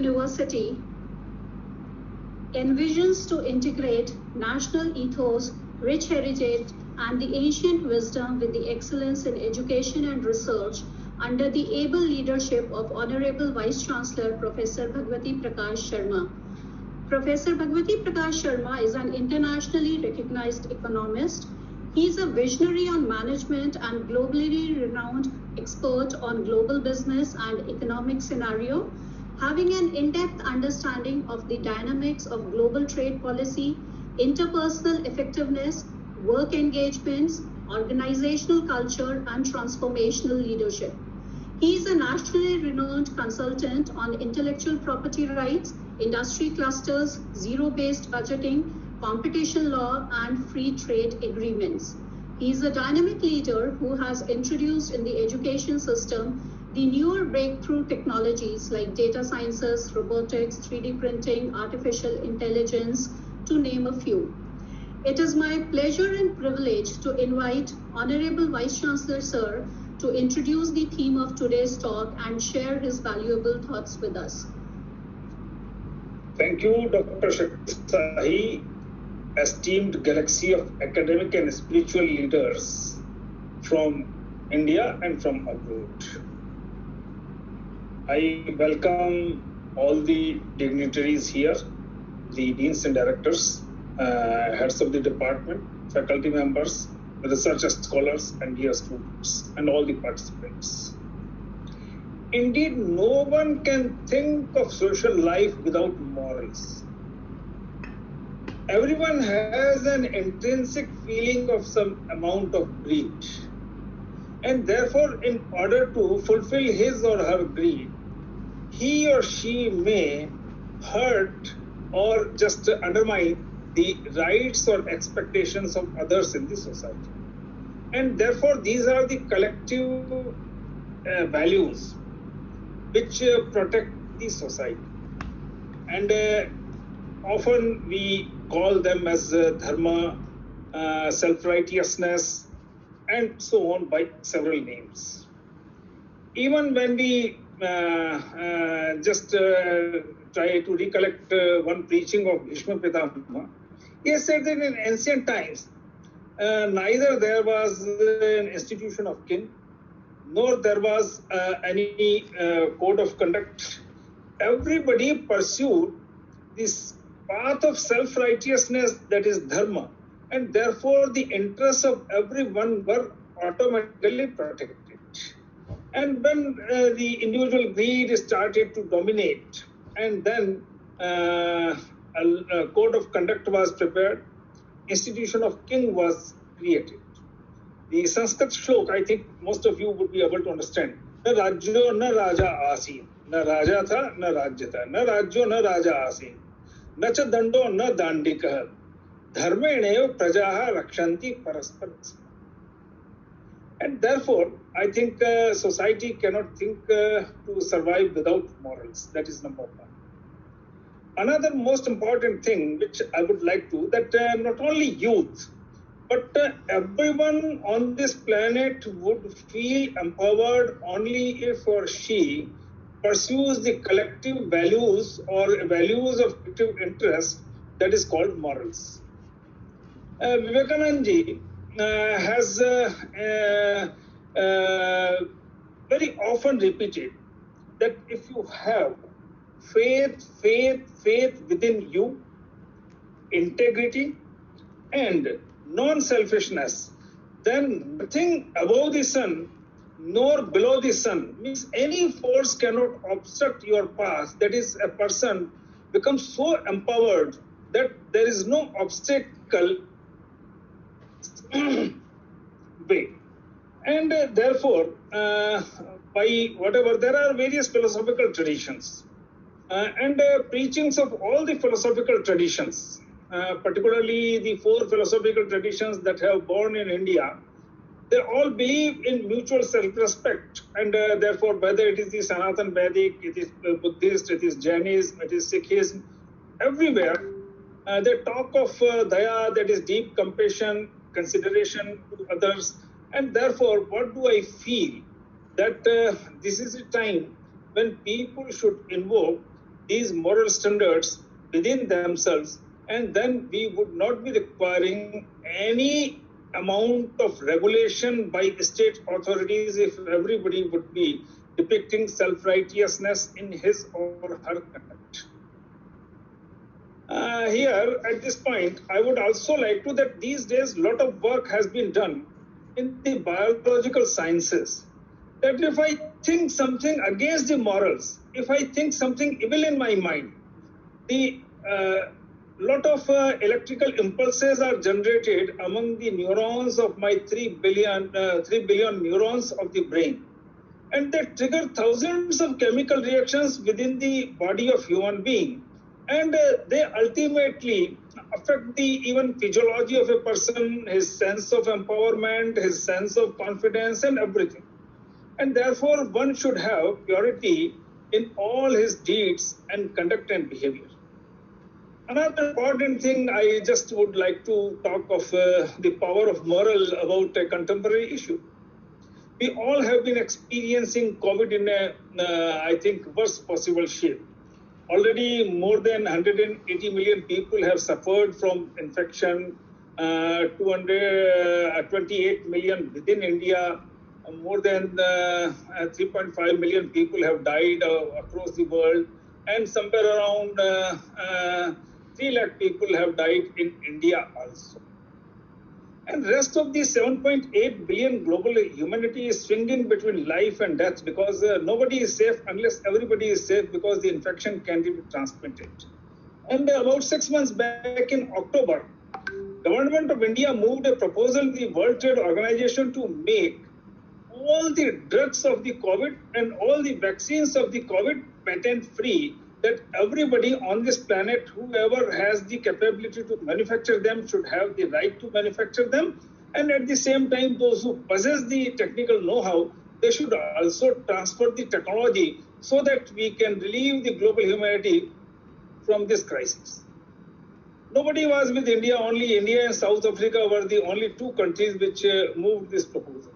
University envisions to integrate national ethos, rich heritage, and the ancient wisdom with the excellence in education and research under the able leadership of Honorable Vice Chancellor Professor Bhagwati Prakash Sharma. Professor Bhagwati Prakash Sharma is an internationally recognized economist. He is a visionary on management and globally renowned expert on global business and economic scenario, having an in-depth understanding of the dynamics of global trade policy, interpersonal effectiveness, work engagements, organizational culture, and transformational leadership. He is a nationally renowned consultant on intellectual property rights, industry clusters, zero-based budgeting, competition law, and free trade agreements. He is a dynamic leader who has introduced in the education system the newer breakthrough technologies like data sciences, robotics, 3D printing, artificial intelligence, to name a few. It is my pleasure and privilege to invite Honorable Vice Chancellor Sir to introduce the theme of today's talk and share his valuable thoughts with us. Thank you, Dr. Sahi, esteemed galaxy of academic and spiritual leaders from India and from abroad. I welcome all the dignitaries here, the deans and directors, heads of the department, faculty members, research scholars, and dear students, and all the participants. Indeed, no one can think of social life without morals. Everyone has an intrinsic feeling of some amount of greed. And therefore, in order to fulfill his or her greed, he or she may hurt or just undermine the rights or expectations of others in the society. And therefore, these are the collective values which protect the society. And often we call them as dharma, self-righteousness, and so on by several names. Even when we just try to recollect one preaching of Bhishma Pitama, he said that in ancient times, neither there was an institution of king, nor there was any code of conduct. Everybody pursued this path of self-righteousness, that is dharma, and therefore the interests of everyone were automatically protected. And when the individual greed started to dominate, and then a code of conduct was prepared, institution of king was created. The Sanskrit shlok, I think most of you would be able to understand. Na rajyo na raja asin. Na raja tha, na rajya tha. Na rajyo na raja asin. Na cha dando na dandikah. Dharmene prajaha rakshanti paraspar. And therefore, I think society cannot think to survive without morals. That is number one. Another most important thing which I would like to, that not only youth, but everyone on this planet would feel empowered only if or she pursues the collective values or values of collective interest that is called morals. Vivekananda ji has very often repeated that if you have faith within you, integrity, and non-selfishness, then nothing above the sun nor below the sun, means any force cannot obstruct your path. That is, a person becomes so empowered that there is no obstacle way. And therefore, by whatever, there are various philosophical traditions and preachings of all the philosophical traditions, particularly the four philosophical traditions that have born in India. They all believe in mutual self-respect, and therefore, whether it is the Sanatan Vedic, it is Buddhist, it is Jainism, it is Sikhism, everywhere they talk of daya, that is deep compassion, consideration to others. And therefore, what do I feel? That this is a time when people should invoke these moral standards within themselves, and then we would not be requiring any amount of regulation by state authorities if everybody would be depicting self-righteousness in his or her conduct. Here, at this point, I would also like to that these days a lot of work has been done in the biological sciences. That if I think something against the morals, if I think something evil in my mind, the lot of electrical impulses are generated among the neurons of my 3 billion neurons of the brain. And they trigger thousands of chemical reactions within the body of human being. And they ultimately affect the even physiology of a person, his sense of empowerment, his sense of confidence and everything. And therefore, one should have purity in all his deeds and conduct and behavior. Another important thing I just would like to talk of the power of moral about a contemporary issue. We all have been experiencing COVID in a, I think, worst possible shape. Already more than 180 million people have suffered from infection, 228 million within India, more than 3.5 million people have died across the world, and somewhere around 3 lakh people have died in India also. And rest of the 7.8 billion global humanity is swinging between life and death because nobody is safe unless everybody is safe because the infection can be transmitted. And about 6 months back in October, Government of India moved a proposal to the World Trade Organization to make all the drugs of the COVID and all the vaccines of the COVID patent free, that everybody on this planet, whoever has the capability to manufacture them, should have the right to manufacture them. And at the same time, those who possess the technical know-how, they should also transfer the technology so that we can relieve the global humanity from this crisis. Nobody was with India, only India and South Africa were the only 2 countries which moved this proposal.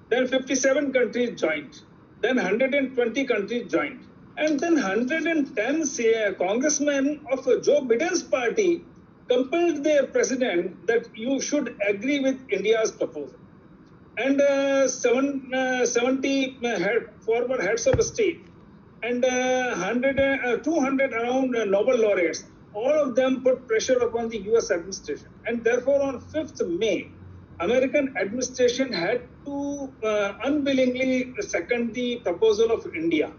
Then 57 countries joined, then 120 countries joined. And then 110 congressmen of Joe Biden's party compelled their president that you should agree with India's proposal. And 70 former heads of state and 200 around Nobel laureates, all of them put pressure upon the US administration. And therefore on 5th May, American administration had to unwillingly second the proposal of India.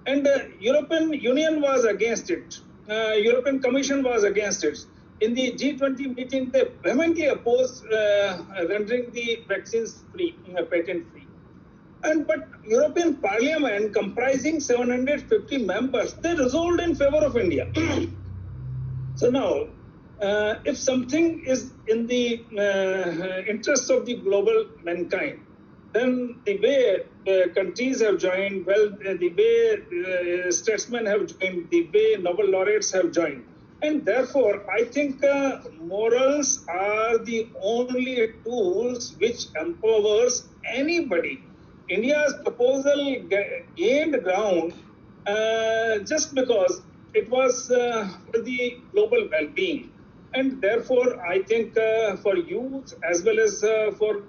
And the European Union was against it. European Commission was against it. In the G20 meeting, they vehemently opposed rendering the vaccines free, patent free. But European Parliament, comprising 750 members, they resolved in favor of India. So now, if something is in the interest of the global mankind, then the way countries have joined, the way statesmen have joined, the way Nobel laureates have joined. And therefore, I think morals are the only tools which empowers anybody. India's proposal gained ground just because it was for the global well-being. And therefore, I think for youth as well as for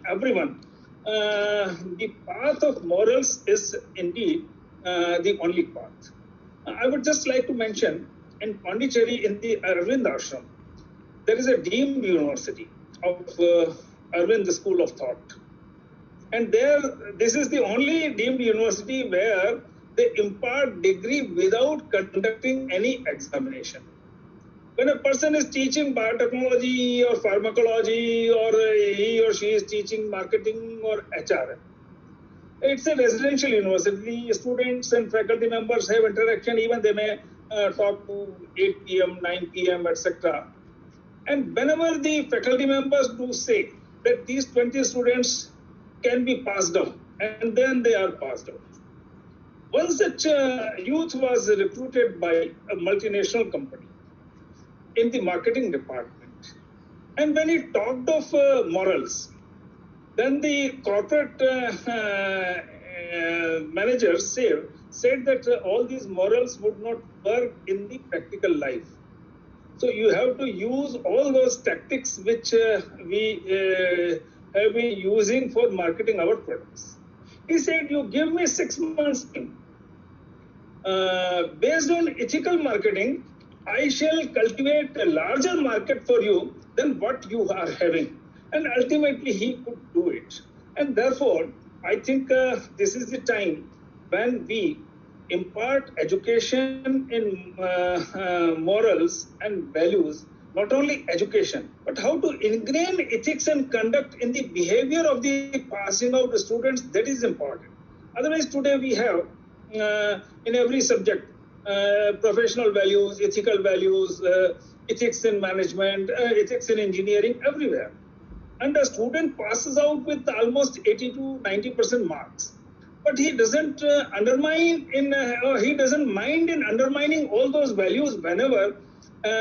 everyone, the path of morals is indeed the only path. I would just like to mention in Pondicherry, in the Arvind Ashram, there is a deemed university of Arvind School of Thought. And there, this is the only deemed university where they impart degree without conducting any examination. When a person is teaching biotechnology or pharmacology, or he or she is teaching marketing or HR, it's a residential university. Students and faculty members have interaction. Even they may talk to 8 p.m., 9 p.m., etc. And whenever the faculty members do say that these 20 students can be passed on, and then they are passed out. One such youth was recruited by a multinational company in the marketing department. And when he talked of morals, then the corporate managers said said that all these morals would not work in the practical life. So you have to use all those tactics which we have been using for marketing our products. He said, you give me 6 months time. Based on ethical marketing, I shall cultivate a larger market for you than what you are having. And ultimately, he could do it. And therefore, I think this is the time when we impart education in morals and values, not only education, but how to ingrain ethics and conduct in the behavior of the passing out the students, that is important. Otherwise, today we have in every subject, professional values, ethical values, ethics in management, ethics in engineering, everywhere. And a student passes out with almost 80 to 90% marks. But he doesn't he doesn't mind in undermining all those values whenever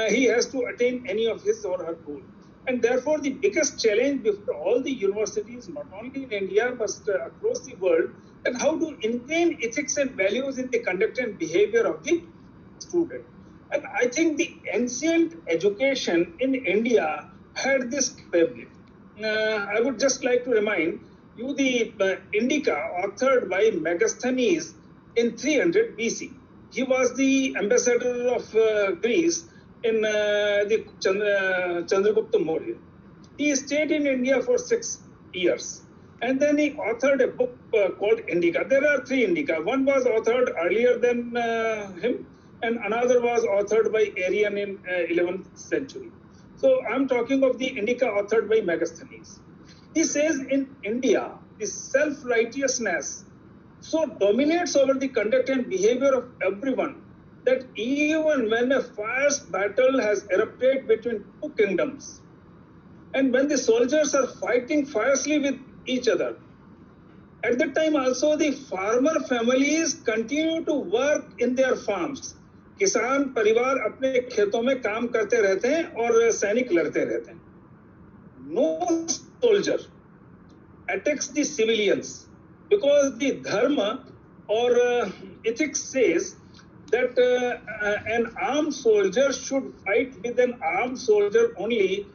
he has to attain any of his or her goal. And therefore, the biggest challenge before all the universities, not only in India, but across the world, and how to ingrain ethics and values in the conduct and behavior of the student. And I think the ancient education in India had this capability. I would just like to remind you the Indica, authored by Megasthenes in 300 BC. He was the ambassador of Greece in the Chandragupta Maurya. He stayed in India for 6 years. And then he authored a book called Indica. There are 3 Indica. One was authored earlier than him, and another was authored by Arrian in 11th century. So I'm talking of the Indica authored by Megasthenes. He says in India, the self-righteousness so dominates over the conduct and behavior of everyone that even when a fierce battle has erupted between 2 kingdoms, and when the soldiers are fighting fiercely with each other, at that time also the farmer families continue to work in their farms. किसान परिवार अपने खेतों में काम करते रहते हैं और सैनिक लड़ते रहते हैं. No soldier attacks the civilians because the dharma or ethics says that an armed soldier should fight with an armed soldier only.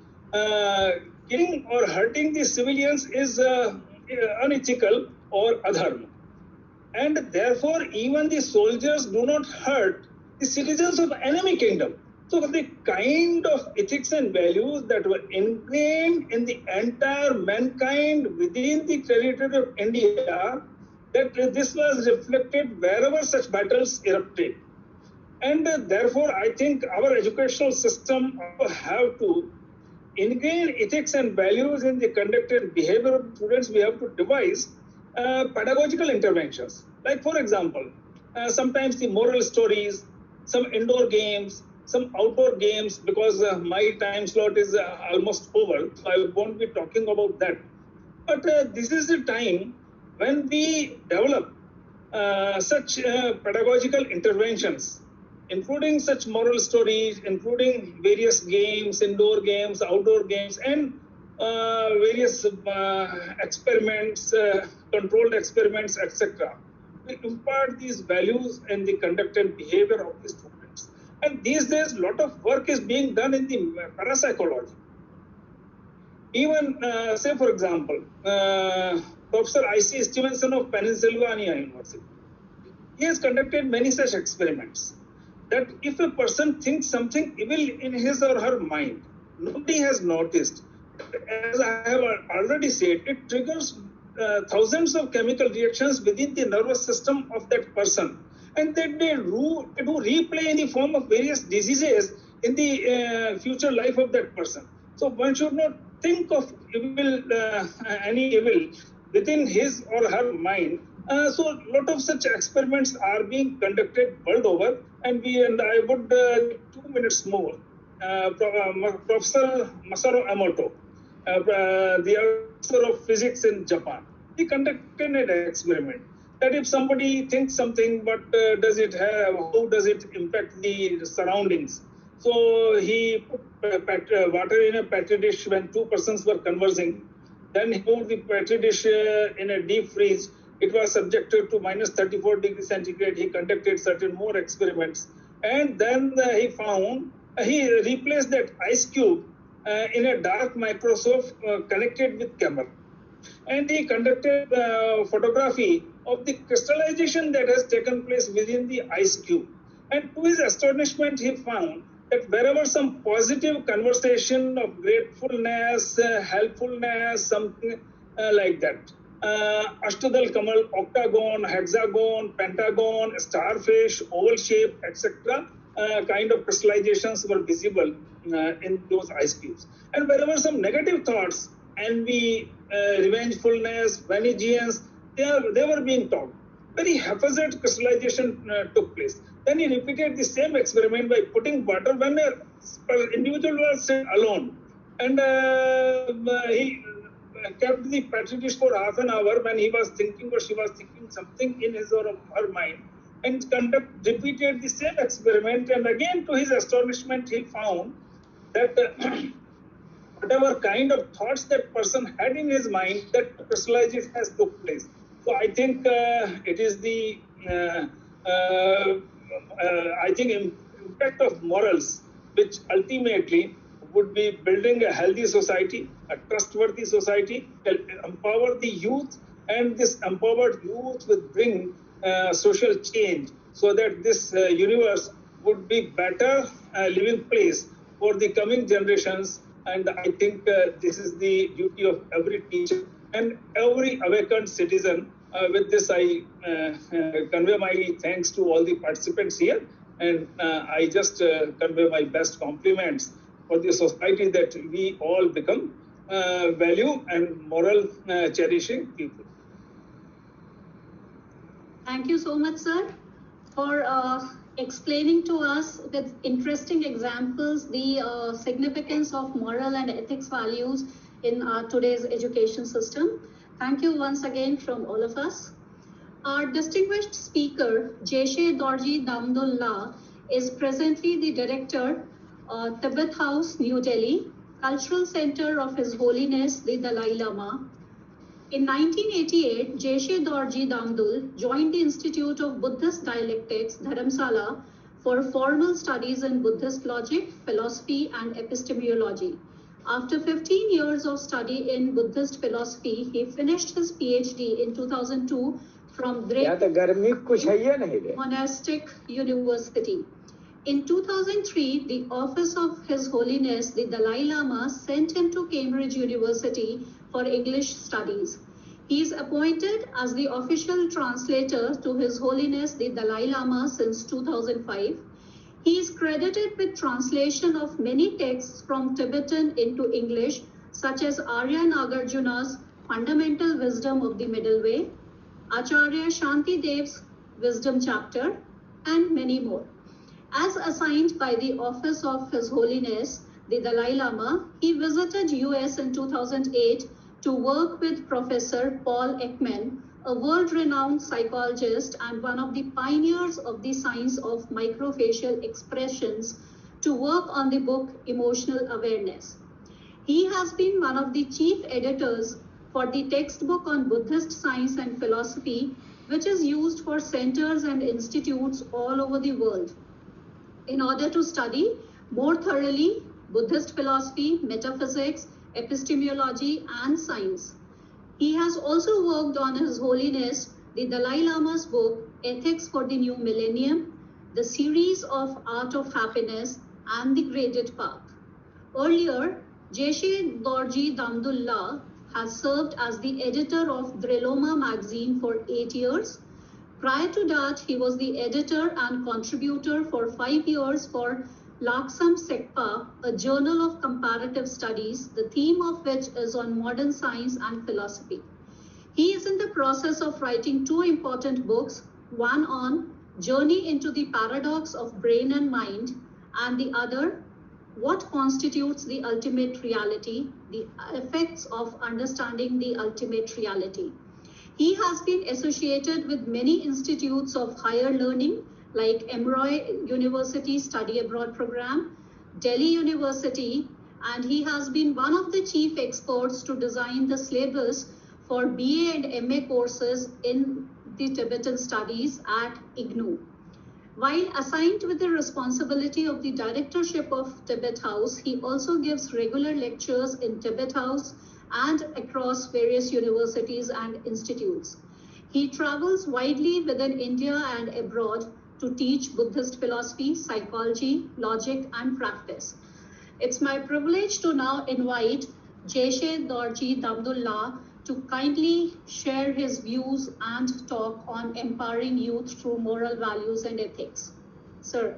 Killing or hurting the civilians is unethical or adharma. And therefore, even the soldiers do not hurt the citizens of enemy kingdom. So the kind of ethics and values that were ingrained in the entire mankind within the territory of India, that this was reflected wherever such battles erupted. And therefore, I think our educational system have to ingrain ethics and values in the conduct and behavior of students. We have to devise pedagogical interventions. Like, for example, sometimes the moral stories, some indoor games, some outdoor games, because my time slot is almost over, so I won't be talking about that. But this is the time when we develop such pedagogical interventions, including such moral stories, including various games, indoor games, outdoor games, and various experiments, controlled experiments, etc. We impart these values in the conduct and behavior of the students. And these days, a lot of work is being done in the parapsychology. Even, say for example, Professor I.C. Stevenson of Pennsylvania University, he has conducted many such experiments. That if a person thinks something evil in his or her mind, nobody has noticed. As I have already said, it triggers thousands of chemical reactions within the nervous system of that person. And then they do replay in the form of various diseases in the future life of that person. So one should not think of evil, any evil within his or her mind. So a lot of such experiments are being conducted world over, and I would 2 minutes more. Professor Masaru Emoto, the professor of physics in Japan, he conducted an experiment that if somebody thinks something, but how does it impact the surroundings? So he put water in a petri dish when 2 persons were conversing. Then he moved the petri dish in a deep freeze. it was subjected to minus 34 degrees centigrade. He conducted certain more experiments, and then he found he replaced that ice cube in a dark microscope connected with camera, and he conducted photography of the crystallization that has taken place within the ice cube. And to his astonishment, he found that wherever some positive conversation of gratefulness, helpfulness, something like that, Ashtadal Kamal, octagon, hexagon, pentagon, starfish, oval shape, etc., kind of crystallizations were visible in those ice cubes. And wherever some negative thoughts, envy, revengefulness, vengeance, they were being taught. Very haphazard crystallization took place. Then he repeated the same experiment by putting water when an individual was alone. And he kept the petri dish for half an hour when he was thinking or she was thinking something in his or her mind, and repeated the same experiment. And again, to his astonishment, he found that whatever kind of thoughts that person had in his mind, that crystallization has took place. So I think it is the impact of morals which ultimately would be building a healthy society, a trustworthy society, empower the youth, and this empowered youth will bring social change, so that this universe would be better living place for the coming generations. And I think this is the duty of every teacher and every awakened citizen. With this, I convey my thanks to all the participants here, and I just convey my best compliments for the society that we all become value and moral cherishing people. Thank you so much, sir, for explaining to us with interesting examples the significance of moral and ethics values in today's education system. Thank you once again from all of us. Our distinguished speaker, Jeshe Dorji Damdullah, is presently the director, Tibet House, New Delhi, Cultural Center of His Holiness the Dalai Lama. In 1988, Jeshe Dorji Damdul joined the Institute of Buddhist Dialectics, Dharamsala, for formal studies in Buddhist logic, philosophy, and epistemology. After 15 years of study in Buddhist philosophy, he finished his PhD in 2002 from Great Monastic University. In 2003, the Office of His Holiness the Dalai Lama sent him to Cambridge University for English studies. He is appointed as the official translator to His Holiness the Dalai Lama since 2005. He is credited with translation of many texts from Tibetan into English, such as Arya Nagarjuna's Fundamental Wisdom of the Middle Way, Acharya Shanti Dev's Wisdom Chapter, and many more. As assigned by the Office of His Holiness the Dalai Lama, he visited US in 2008 to work with Professor Paul Ekman, a world-renowned psychologist and one of the pioneers of the science of microfacial expressions, to work on the book Emotional Awareness. He has been one of the chief editors for the textbook on Buddhist science and philosophy, which is used for centers and institutes all over the world in order to study more thoroughly Buddhist philosophy, metaphysics, epistemology, and science. He has also worked on His Holiness the Dalai Lama's book, Ethics for the New Millennium, the series of Art of Happiness, and the Graded Path. Earlier, Jeshe Dorji Damdullah has served as the editor of Driloma magazine for 8 years. Prior to that, he was the editor and contributor for 5 years for Laksam Sekpa, a journal of comparative studies, the theme of which is on modern science and philosophy. He is in the process of writing 2 important books, one on Journey into the Paradox of Brain and Mind, and the other, What Constitutes the Ultimate Reality, the Effects of Understanding the Ultimate Reality. He has been associated with many institutes of higher learning, like Emory University Study Abroad Program, Delhi University, and he has been one of the chief experts to design the syllabus for BA and MA courses in the Tibetan studies at IGNOU. While assigned with the responsibility of the directorship of Tibet House, he also gives regular lectures in Tibet House and across various universities and institutes. He travels widely within India and abroad to teach Buddhist philosophy, psychology, logic, and practice. It's my privilege to now invite Jeshe Dorji Damdullah to kindly share his views and talk on empowering youth through moral values and ethics. Sir.